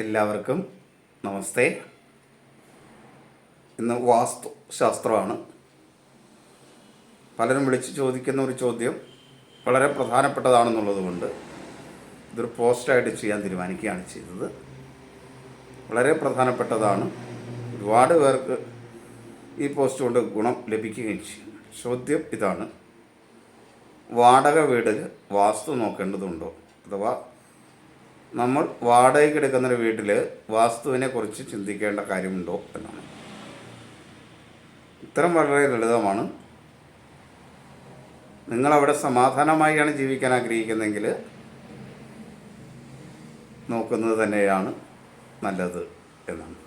എല്ലാവർക്കും നമസ്തേ. ഇന്ന് വാസ്തുശാസ്ത്രമാണ്. പലരും വിളിച്ച് ചോദിക്കുന്ന ഒരു ചോദ്യം വളരെ പ്രധാനപ്പെട്ടതാണെന്നുള്ളത് കൊണ്ട് ഇതൊരു പോസ്റ്റായിട്ട് ചെയ്യാൻ തീരുമാനിക്കുകയാണ് ചെയ്തത്. വളരെ പ്രധാനപ്പെട്ടതാണ്. ഒരുപാട് പേർക്ക് ഈ പോസ്റ്റ് കൊണ്ട് ഗുണം ലഭിക്കുകയും ചെയ്യും. ചോദ്യം ഇതാണ്: വാടക വീടിൽ വാസ്തു നോക്കേണ്ടതുണ്ടോ? അഥവാ നമ്മൾ വാടകയ്ക്ക് എടുക്കുന്നൊരു വീട്ടിൽ വാസ്തുവിനെ കുറിച്ച് ചിന്തിക്കേണ്ട കാര്യമുണ്ടോ എന്നാണ്. ഉത്തരം വളരെ ലളിതമാണ്. നിങ്ങളവിടെ സമാധാനമായാണ് ജീവിക്കാൻ ആഗ്രഹിക്കുന്നതെങ്കിൽ നോക്കുന്നത് തന്നെയാണ് നല്ലത് എന്നാണ്.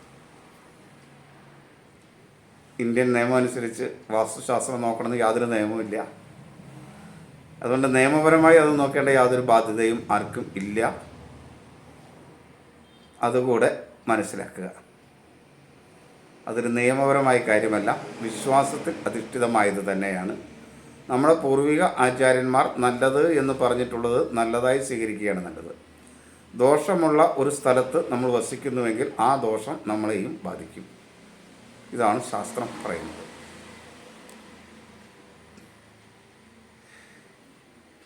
ഇന്ത്യൻ നിയമം അനുസരിച്ച് വാസ്തുശാസ്ത്രം നോക്കണമെന്ന് യാതൊരു നിയമവുമില്ല. അതുകൊണ്ട് നിയമപരമായി അത് നോക്കേണ്ട യാതൊരു ബാധ്യതയും ആർക്കും ഇല്ല. അതുകൂടെ മനസ്സിലാക്കുക. അതൊരു നിയമപരമായ കാര്യമല്ല, വിശ്വാസത്തിൽ അധിഷ്ഠിതമായത് തന്നെയാണ്. നമ്മുടെ പൂർവിക ആചാര്യന്മാർ നല്ലത് എന്ന് പറഞ്ഞിട്ടുള്ളത് നല്ലതായി സ്വീകരിക്കുകയാണ് നല്ലത്. ദോഷമുള്ള ഒരു സ്ഥലത്ത് നമ്മൾ വസിക്കുന്നുവെങ്കിൽ ആ ദോഷം നമ്മളെയും ബാധിക്കും. ഇതാണ് ശാസ്ത്രം പറയുന്നത്.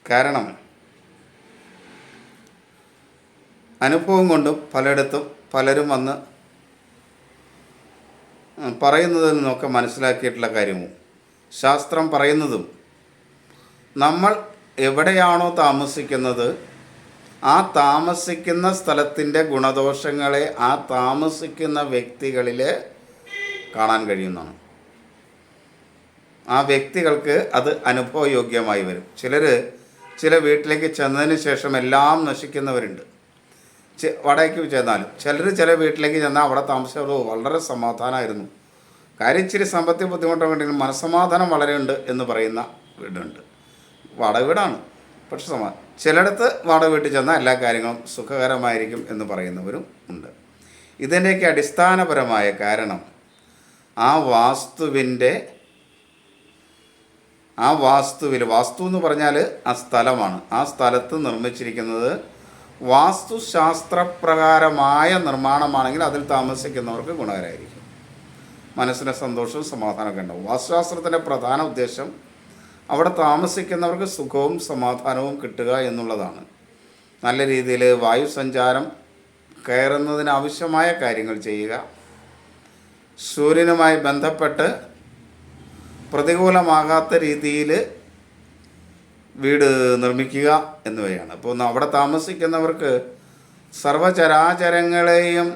കാരണം അനുഭവം കൊണ്ടും പലയിടത്തും പലരും വന്ന് പറയുന്നതിൽ നിന്നൊക്കെ മനസ്സിലാക്കിയിട്ടുള്ള കാര്യവും ശാസ്ത്രം പറയുന്നതും നമ്മൾ എവിടെയാണോ താമസിക്കുന്നത് ആ താമസിക്കുന്ന സ്ഥലത്തിൻ്റെ ഗുണദോഷങ്ങളെ ആ താമസിക്കുന്ന വ്യക്തികളിൽ കാണാൻ കഴിയുന്നതാണ്. ആ വ്യക്തികൾക്ക് അത് അനുഭവയോഗ്യമായി വരും. ചില വീട്ടിലേക്ക് ചെന്നതിന് ശേഷം എല്ലാം നശിക്കുന്നവരുണ്ട്. വാടകയ്ക്ക് ചെന്നാലും ചില വീട്ടിലേക്ക് ചെന്നാൽ അവിടെ താമസിച്ചവർ വളരെ സമാധാനമായിരുന്നു. കാര്യം ഇച്ചിരി സാമ്പത്തിക ബുദ്ധിമുട്ടുണ്ടെങ്കിലും മനസ്സമാധാനം വളരെ ഉണ്ട് എന്ന് പറയുന്ന വീടുണ്ട്. വാടക വീടാണ്, പക്ഷെ ചിലയിടത്ത് വാടക വീട്ടിൽ ചെന്നാൽ എല്ലാ കാര്യങ്ങളും സുഖകരമായിരിക്കും എന്ന് പറയുന്നവരും ഉണ്ട്. ഇതിൻ്റെയൊക്കെ അടിസ്ഥാനപരമായ കാരണം വാസ്തു എന്ന് പറഞ്ഞാൽ ആ സ്ഥലമാണ്. ആ സ്ഥലത്ത് നിർമ്മിച്ചിരിക്കുന്നത് വാസ്തുശാസ്ത്രപ്രകാരമായ നിർമ്മാണമാണെങ്കിൽ അതിൽ താമസിക്കുന്നവർക്ക് ഗുണകരമായിരിക്കും. മനസ്സിന് സന്തോഷവും സമാധാനമൊക്കെ ഉണ്ടാവും. വാസ്തുശാസ്ത്രത്തിൻ്റെ പ്രധാന ഉദ്ദേശം അവിടെ താമസിക്കുന്നവർക്ക് സുഖവും സമാധാനവും കിട്ടുക എന്നുള്ളതാണ്. നല്ല രീതിയിൽ വായു സഞ്ചാരം കയറുന്നതിനാവശ്യമായ കാര്യങ്ങൾ ചെയ്യുക, സൂര്യനുമായി ബന്ധപ്പെട്ട് പ്രതികൂലമാകാത്ത രീതിയിൽ വീട് നിർമ്മിക്കുക എന്നിവയാണ്. അപ്പോൾ അവിടെ താമസിക്കുന്നവർക്ക് സർവചരാചരങ്ങളെയും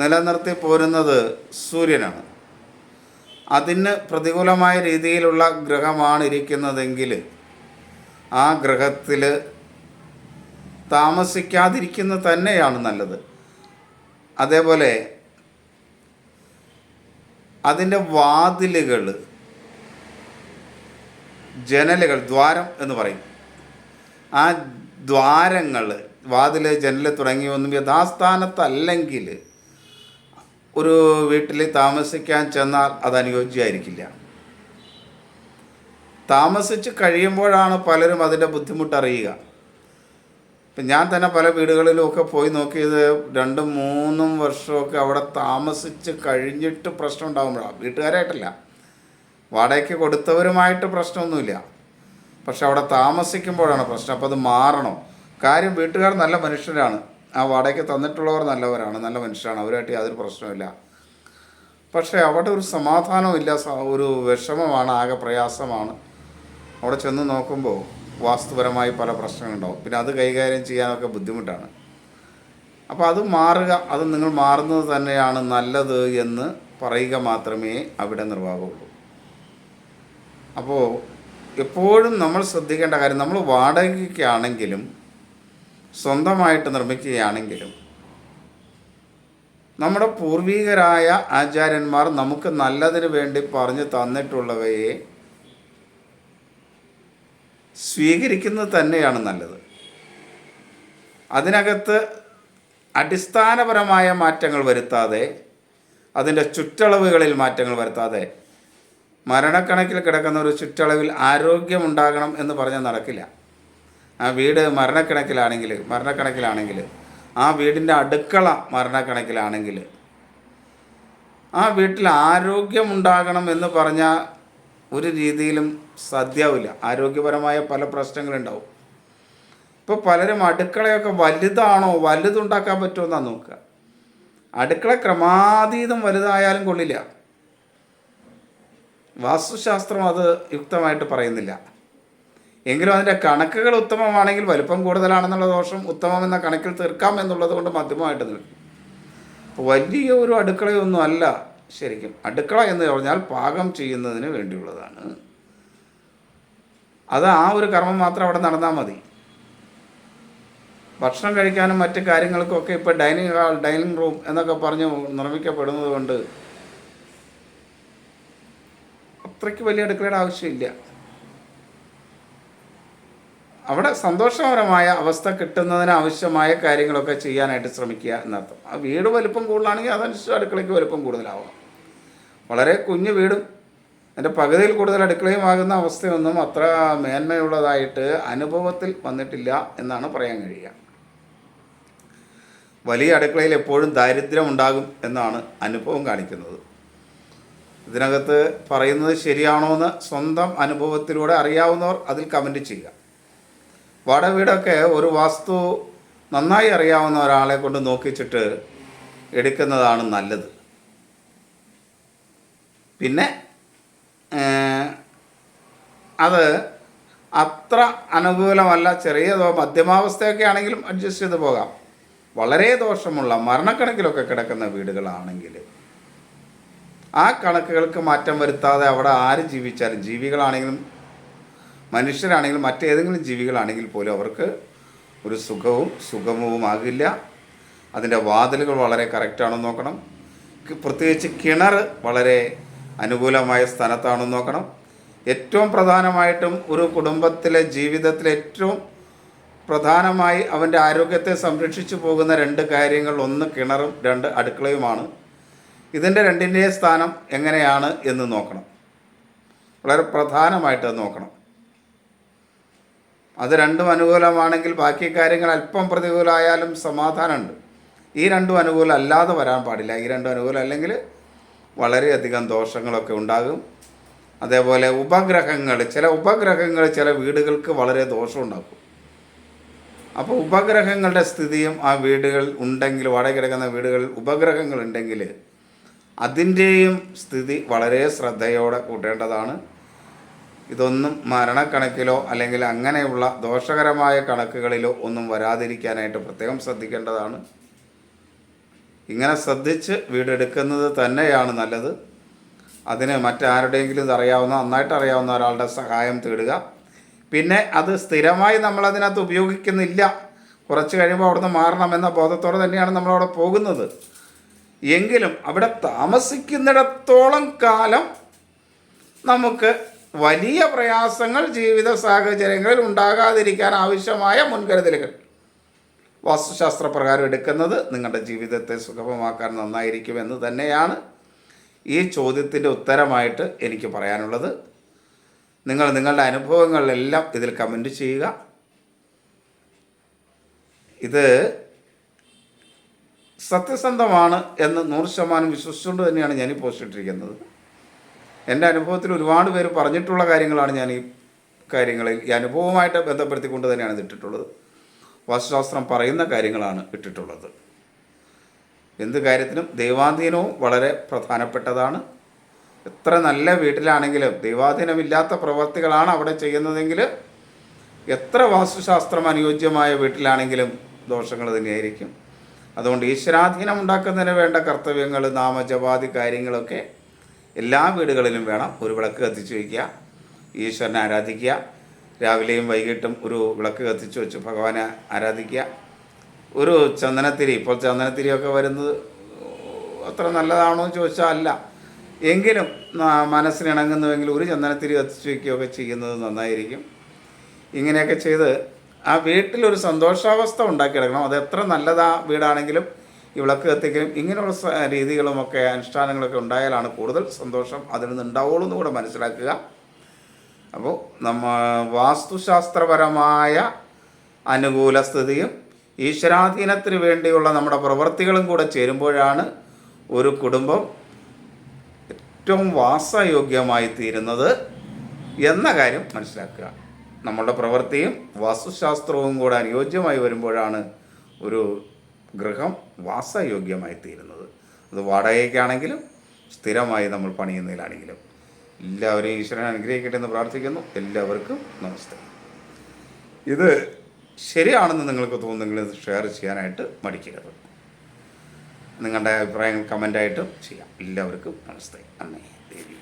നിലനിർത്തി പോരുന്നത് സൂര്യനാണ്. അതിന് പ്രതികൂലമായ രീതിയിലുള്ള ഗ്രഹമാണ് ഇരിക്കുന്നതെങ്കിൽ ആ ഗ്രഹത്തിൽ താമസിക്കാതിരിക്കുന്നത് തന്നെയാണ് നല്ലത്. അതേപോലെ അതിൻ്റെ വാതിലുകൾ, ജനലുകൾ, ദ്വാരം എന്ന് പറയും. ആ ദ്വാരങ്ങൾ, വാതിൽ, ജനൽ തുടങ്ങിയൊന്നും യഥാസ്ഥാനത്തല്ലെങ്കിൽ ഒരു വീട്ടിൽ താമസിക്കാൻ ചെന്നാൽ അത് അനുയോജ്യമായിരിക്കില്ല. താമസിച്ച് കഴിയുമ്പോഴാണ് പലരും അതിൻ്റെ ബുദ്ധിമുട്ടറിയുക. ഇപ്പം ഞാൻ തന്നെ പല വീടുകളിലുമൊക്കെ പോയി നോക്കിയത് 2-3 വർഷമൊക്കെ അവിടെ താമസിച്ച് കഴിഞ്ഞിട്ട് പ്രശ്നം ഉണ്ടാകുമ്പോഴാണ്. വീട്ടുകാരായിട്ടല്ല, വാടകയ്ക്ക് കൊടുത്തവരുമായിട്ട് പ്രശ്നമൊന്നുമില്ല, പക്ഷെ അവിടെ താമസിക്കുമ്പോഴാണ് പ്രശ്നം. അപ്പോൾ അത് മാറണം. കാര്യം വീട്ടുകാർ നല്ല മനുഷ്യരാണ്, ആ വാടകയ്ക്ക് തന്നിട്ടുള്ളവർ നല്ലവരാണ്, നല്ല മനുഷ്യരാണ്, അവരുമായിട്ട് യാതൊരു പ്രശ്നമില്ല. പക്ഷേ അവിടെ ഒരു സമാധാനമില്ല, ഒരു വിഷമമാണ്, ആകെ പ്രയാസമാണ്. അവിടെ ചെന്ന് നോക്കുമ്പോൾ വാസ്തുപരമായി പല പ്രശ്നങ്ങളുണ്ടാവും. പിന്നെ അത് കൈകാര്യം ചെയ്യാനൊക്കെ ബുദ്ധിമുട്ടാണ്. അപ്പോൾ അത് മാറുക, അത് നിങ്ങൾ മാറുന്നത് തന്നെയാണ് നല്ലത് എന്ന് പറയുക മാത്രമേ അവിടെ നിർവാഹമുള്ളൂ. അപ്പോൾ എപ്പോഴും നമ്മൾ ശ്രദ്ധിക്കേണ്ട കാര്യം, നമ്മൾ വാടകയ്ക്കാണെങ്കിലും സ്വന്തമായിട്ട് നിർമ്മിക്കുകയാണെങ്കിലും നമ്മുടെ പൂർവികരായ ആചാര്യന്മാർ നമുക്ക് നല്ലതിന് വേണ്ടി പറഞ്ഞു തന്നിട്ടുള്ളവയെ സ്വീകരിക്കുന്നത് തന്നെയാണ് നല്ലത്. അതിനകത്ത് അടിസ്ഥാനപരമായ മാറ്റങ്ങൾ വരുത്താതെ, അതിൻ്റെ ചുറ്റളവുകളിൽ മാറ്റങ്ങൾ വരുത്താതെ, മരണക്കണക്കിൽ കിടക്കുന്ന ഒരു ചുറ്റളവിൽ ആരോഗ്യമുണ്ടാകണം എന്ന് പറഞ്ഞാൽ നടക്കില്ല. ആ വീട് മരണക്കണക്കിലാണെങ്കിൽ ആ വീടിൻ്റെ അടുക്കള മരണക്കണക്കിലാണെങ്കിൽ ആ വീട്ടിൽ ആരോഗ്യമുണ്ടാകണം എന്ന് പറഞ്ഞാൽ ഒരു രീതിയിലും സാധ്യമാവില്ല. ആരോഗ്യപരമായ പല പ്രശ്നങ്ങളുണ്ടാവും. ഇപ്പോൾ പലരും അടുക്കളയൊക്കെ വലുതാണോ, വലുതുണ്ടാക്കാൻ പറ്റുമെന്നാണ് നോക്കുക. അടുക്കള ക്രമാതീതം വലുതായാലും കൊള്ളില്ല. വാസ്തുശാസ്ത്രം അത് യുക്തമായിട്ട് പറയുന്നില്ല. എങ്കിലും അതിൻ്റെ കണക്കുകൾ ഉത്തമമാണെങ്കിൽ വലുപ്പം കൂടുതലാണെന്നുള്ള ദോഷം ഉത്തമമെന്ന കണക്കിൽ തീർക്കാം എന്നുള്ളത് കൊണ്ട് മധ്യമമായിട്ട് നിൽക്കും. വലിയ ഒരു അടുക്കളയൊന്നും അല്ല ശരിക്കും. അടുക്കള എന്ന് പറഞ്ഞാൽ പാകം ചെയ്യുന്നതിന് വേണ്ടിയുള്ളതാണ്. അത് ആ ഒരു കർമ്മം മാത്രം അവിടെ നടന്നാൽ മതി. ഭക്ഷണം കഴിക്കാനും മറ്റ് കാര്യങ്ങൾക്കൊക്കെ ഇപ്പോൾ ഡൈനിങ് ഹാൾ, ഡൈനിങ് റൂം എന്നൊക്കെ പറഞ്ഞ് നിർമ്മിക്കപ്പെടുന്നത് കൊണ്ട് അത്രയ്ക്ക് വലിയ അടുക്കളയുടെ ആവശ്യമില്ല. അവിടെ സന്തോഷകരമായ അവസ്ഥ കിട്ടുന്നതിന് ആവശ്യമായ കാര്യങ്ങളൊക്കെ ചെയ്യാനായിട്ട് ശ്രമിക്കുക എന്നർത്ഥം. ആ വീട് വലുപ്പം കൂടുതലാണെങ്കിൽ അതനുസരിച്ച് അടുക്കളയ്ക്ക് വലുപ്പം കൂടുതലാവണം. വളരെ കുഞ്ഞു വീടും എൻ്റെ പകുതിയിൽ കൂടുതൽ അടുക്കളയും ആകുന്ന അവസ്ഥയൊന്നും അത്ര മേന്മയുള്ളതായിട്ട് അനുഭവത്തിൽ വന്നിട്ടില്ല എന്നാണ് പറയാൻ കഴിയുക. വലിയ അടുക്കളയിൽ എപ്പോഴും ദാരിദ്ര്യം ഉണ്ടാകും എന്നാണ് അനുഭവം കാണിക്കുന്നത്. ഇതിനകത്ത് പറയുന്നത് ശരിയാണോ എന്ന് സ്വന്തം അനുഭവത്തിലൂടെ അറിയാവുന്നവർ അതിൽ കമൻറ്റ് ചെയ്യുക. വാടക വീടൊക്കെ ഒരു വാസ്തു നന്നായി അറിയാവുന്ന ഒരാളെ കൊണ്ട് നോക്കിച്ചിട്ട് എടുക്കുന്നതാണ് നല്ലത്. പിന്നെ അത് അത്ര അനുകൂലമല്ല, ചെറിയ മധ്യമാവസ്ഥയൊക്കെ ആണെങ്കിലും അഡ്ജസ്റ്റ് ചെയ്ത് പോകാം. വളരെ ദോഷമുള്ള മരണക്കണക്കിലൊക്കെ കിടക്കുന്ന വീടുകളാണെങ്കിൽ ആ കണക്കുകൾക്ക് മാറ്റം വരുത്താതെ അവിടെ ആര് ജീവിച്ചാലും, ജീവികളാണെങ്കിലും മനുഷ്യരാണെങ്കിലും മറ്റേതെങ്കിലും ജീവികളാണെങ്കിൽ പോലും അവർക്ക് ഒരു സുഗമവുമാകില്ല. അതിൻ്റെ വാതിലുകൾ വളരെ കറക്റ്റാണെന്ന് നോക്കണം. പ്രത്യേകിച്ച് കിണർ വളരെ അനുകൂലമായ സ്ഥാനത്താണെന്ന് നോക്കണം. ഏറ്റവും പ്രധാനമായിട്ടും ഒരു കുടുംബത്തിലെ ജീവിതത്തിലെ ഏറ്റവും പ്രധാനമായി അവൻ്റെ ആരോഗ്യത്തെ സംരക്ഷിച്ചു പോകുന്ന രണ്ട് കാര്യങ്ങൾ, ഒന്ന് കിണറും രണ്ട് അടുക്കളയുമാണ്. ഇതിൻ്റെ രണ്ടിൻ്റെയും സ്ഥാനം എങ്ങനെയാണ് എന്ന് നോക്കണം. വളരെ പ്രധാനമായിട്ട് നോക്കണം. അത് രണ്ടും അനുകൂലമാണെങ്കിൽ ബാക്കി കാര്യങ്ങൾ അല്പം പ്രതികൂലമായാലും സമാധാനമുണ്ട്. ഈ രണ്ടും അനുകൂലം അല്ലാതെ വരാൻ പാടില്ല. ഈ രണ്ടും അനുകൂലം അല്ലെങ്കിൽ വളരെയധികം ദോഷങ്ങളൊക്കെ ഉണ്ടാകും. അതേപോലെ ചില ഉപഗ്രഹങ്ങൾ ചില വീടുകൾക്ക് വളരെ ദോഷമുണ്ടാക്കും. അപ്പോൾ ഉപഗ്രഹങ്ങളുടെ സ്ഥിതിയും ആ വീടുകൾ ഉണ്ടെങ്കിൽ, വാടക കിടക്കുന്ന വീടുകളിൽ ഉപഗ്രഹങ്ങൾ ഉണ്ടെങ്കിൽ അതിൻ്റെയും സ്ഥിതി വളരെ ശ്രദ്ധയോടെ കൂട്ടേണ്ടതാണ്. ഇതൊന്നും മരണക്കണക്കിലോ അല്ലെങ്കിൽ അങ്ങനെയുള്ള ദോഷകരമായ കണക്കുകളിലോ ഒന്നും വരാതിരിക്കാനായിട്ട് പ്രത്യേകം ശ്രദ്ധിക്കേണ്ടതാണ്. ഇങ്ങനെ ശ്രദ്ധിച്ച് വീടെടുക്കുന്നത് തന്നെയാണ് നല്ലത്. അതിന് മറ്റാരുടെയെങ്കിലും നന്നായിട്ട് അറിയാവുന്ന ഒരാളുടെ സഹായം തേടുക. പിന്നെ അത് സ്ഥിരമായി നമ്മളതിനകത്ത് ഉപയോഗിക്കുന്നില്ല, കുറച്ച് കഴിയുമ്പോൾ അവിടുന്ന് മാറണമെന്ന ബോധത്തോടെ തന്നെയാണ് നമ്മളവിടെ പോകുന്നത്. എങ്കിലും അവിടെ താമസിക്കുന്നിടത്തോളം കാലം നമുക്ക് വലിയ പ്രയാസങ്ങൾ ജീവിത സാഹചര്യങ്ങളിൽ ഉണ്ടാകാതിരിക്കാൻ ആവശ്യമായ മുൻകരുതലുകൾ വാസ്തുശാസ്ത്രപ്രകാരം എടുക്കുന്നത് നിങ്ങളുടെ ജീവിതത്തെ സുഗമമാക്കാൻ നന്നായിരിക്കുമെന്ന് തന്നെയാണ് ഈ ചോദ്യത്തിൻ്റെ ഉത്തരമായിട്ട് എനിക്ക് പറയാനുള്ളത്. നിങ്ങളുടെ അനുഭവങ്ങളെല്ലാം ഇതിൽ കമൻറ്റ് ചെയ്യുക. ഇത് സത്യസന്ധമാണ് എന്ന് 100% വിശ്വസിച്ചുകൊണ്ട് തന്നെയാണ് ഞാൻ ഈ പോസ്റ്റ് ഇട്ടിരിക്കുന്നത്. എൻ്റെ അനുഭവത്തിൽ ഒരുപാട് പേര് പറഞ്ഞിട്ടുള്ള കാര്യങ്ങളാണ് ഞാൻ ഈ അനുഭവവുമായിട്ട് ബന്ധപ്പെടുത്തിക്കൊണ്ട് തന്നെയാണ് ഇത് ഇട്ടിട്ടുള്ളത്. വാസ്തുശാസ്ത്രം പറയുന്ന കാര്യങ്ങളാണ് ഇട്ടിട്ടുള്ളത്. എന്ത് കാര്യത്തിനും ദൈവാധീനവും വളരെ പ്രധാനപ്പെട്ടതാണ്. എത്ര നല്ല വീട്ടിലാണെങ്കിലും ദൈവാധീനമില്ലാത്ത പ്രവർത്തികളാണ് അവിടെ ചെയ്യുന്നതെങ്കിൽ, എത്ര വാസ്തുശാസ്ത്രം അനുയോജ്യമായ വീട്ടിലാണെങ്കിലും ദോഷങ്ങൾ തന്നെയായിരിക്കും. അതുകൊണ്ട് ഈശ്വരാധീനം ഉണ്ടാക്കുന്നതിന് വേണ്ട കർത്തവ്യങ്ങൾ, നാമജപാതി കാര്യങ്ങളൊക്കെ എല്ലാ വീടുകളിലും വേണം. ഒരു വിളക്ക് കത്തിച്ച് വയ്ക്കുക, ഈശ്വരനെ ആരാധിക്കുക. രാവിലെയും വൈകിട്ടും ഒരു വിളക്ക് കത്തിച്ച് വെച്ച് ഭഗവാനെ ആരാധിക്കുക. ഒരു ചന്ദനത്തിരി, ഇപ്പോൾ ചന്ദനത്തിരിയൊക്കെ വരുന്നത് അത്ര നല്ലതാണോ എന്ന് ചോദിച്ചാൽ അല്ല, എങ്കിലും മനസ്സിനിണങ്ങുന്നുവെങ്കിൽ ഒരു ചന്ദനത്തിരി കത്തിച്ച് വയ്ക്കുകയൊക്കെ ചെയ്യുന്നത് നന്നായിരിക്കും. ഇങ്ങനെയൊക്കെ ചെയ്ത് ആ വീട്ടിലൊരു സന്തോഷാവസ്ഥ ഉണ്ടാക്കിയെടുക്കണം. അത് എത്ര നല്ലതാ വീടാണെങ്കിലും ഈ വിളക്ക് കത്തിക്കലും ഇങ്ങനെയുള്ള രീതികളുമൊക്കെ അനുഷ്ഠാനങ്ങളൊക്കെ ഉണ്ടായാലാണ് കൂടുതൽ സന്തോഷം അതിൽ നിന്ന് ഉണ്ടാവുള്ളൂ എന്ന് കൂടെ മനസ്സിലാക്കുക. അപ്പോൾ വാസ്തുശാസ്ത്രപരമായ അനുകൂല സ്ഥിതിയും ഈശ്വരാധീനത്തിന് വേണ്ടിയുള്ള നമ്മുടെ പ്രവൃത്തികളും കൂടെ ചേരുമ്പോഴാണ് ഒരു കുടുംബം ഏറ്റവും വാസയോഗ്യമായി തീരുന്നത് എന്ന കാര്യം മനസ്സിലാക്കുക. നമ്മളുടെ പ്രവൃത്തിയും വാസ്തുശാസ്ത്രവും കൂടെ അനുയോജ്യമായി വരുമ്പോഴാണ് ഒരു ഗൃഹം വാസയോഗ്യമായി തീരുന്നത്. അത് വാടകയ്ക്കാണെങ്കിലും സ്ഥിരമായി നമ്മൾ പണിയുന്നതിലാണെങ്കിലും. എല്ലാവരെയും ഈശ്വരനെ അനുഗ്രഹിക്കട്ടെ എന്ന് പ്രാർത്ഥിക്കുന്നു. എല്ലാവർക്കും നമസ്തേ. ഇത് ശരിയാണെന്ന് നിങ്ങൾക്ക് തോന്നുന്നെങ്കിൽ ഇത് ഷെയർ ചെയ്യാനായിട്ട് മടിക്കരുത്. നിങ്ങളുടെ അഭിപ്രായങ്ങൾ കമൻ്റായിട്ടും ചെയ്യാം. എല്ലാവർക്കും നമസ്തേ. അമ്മേ ദേവി.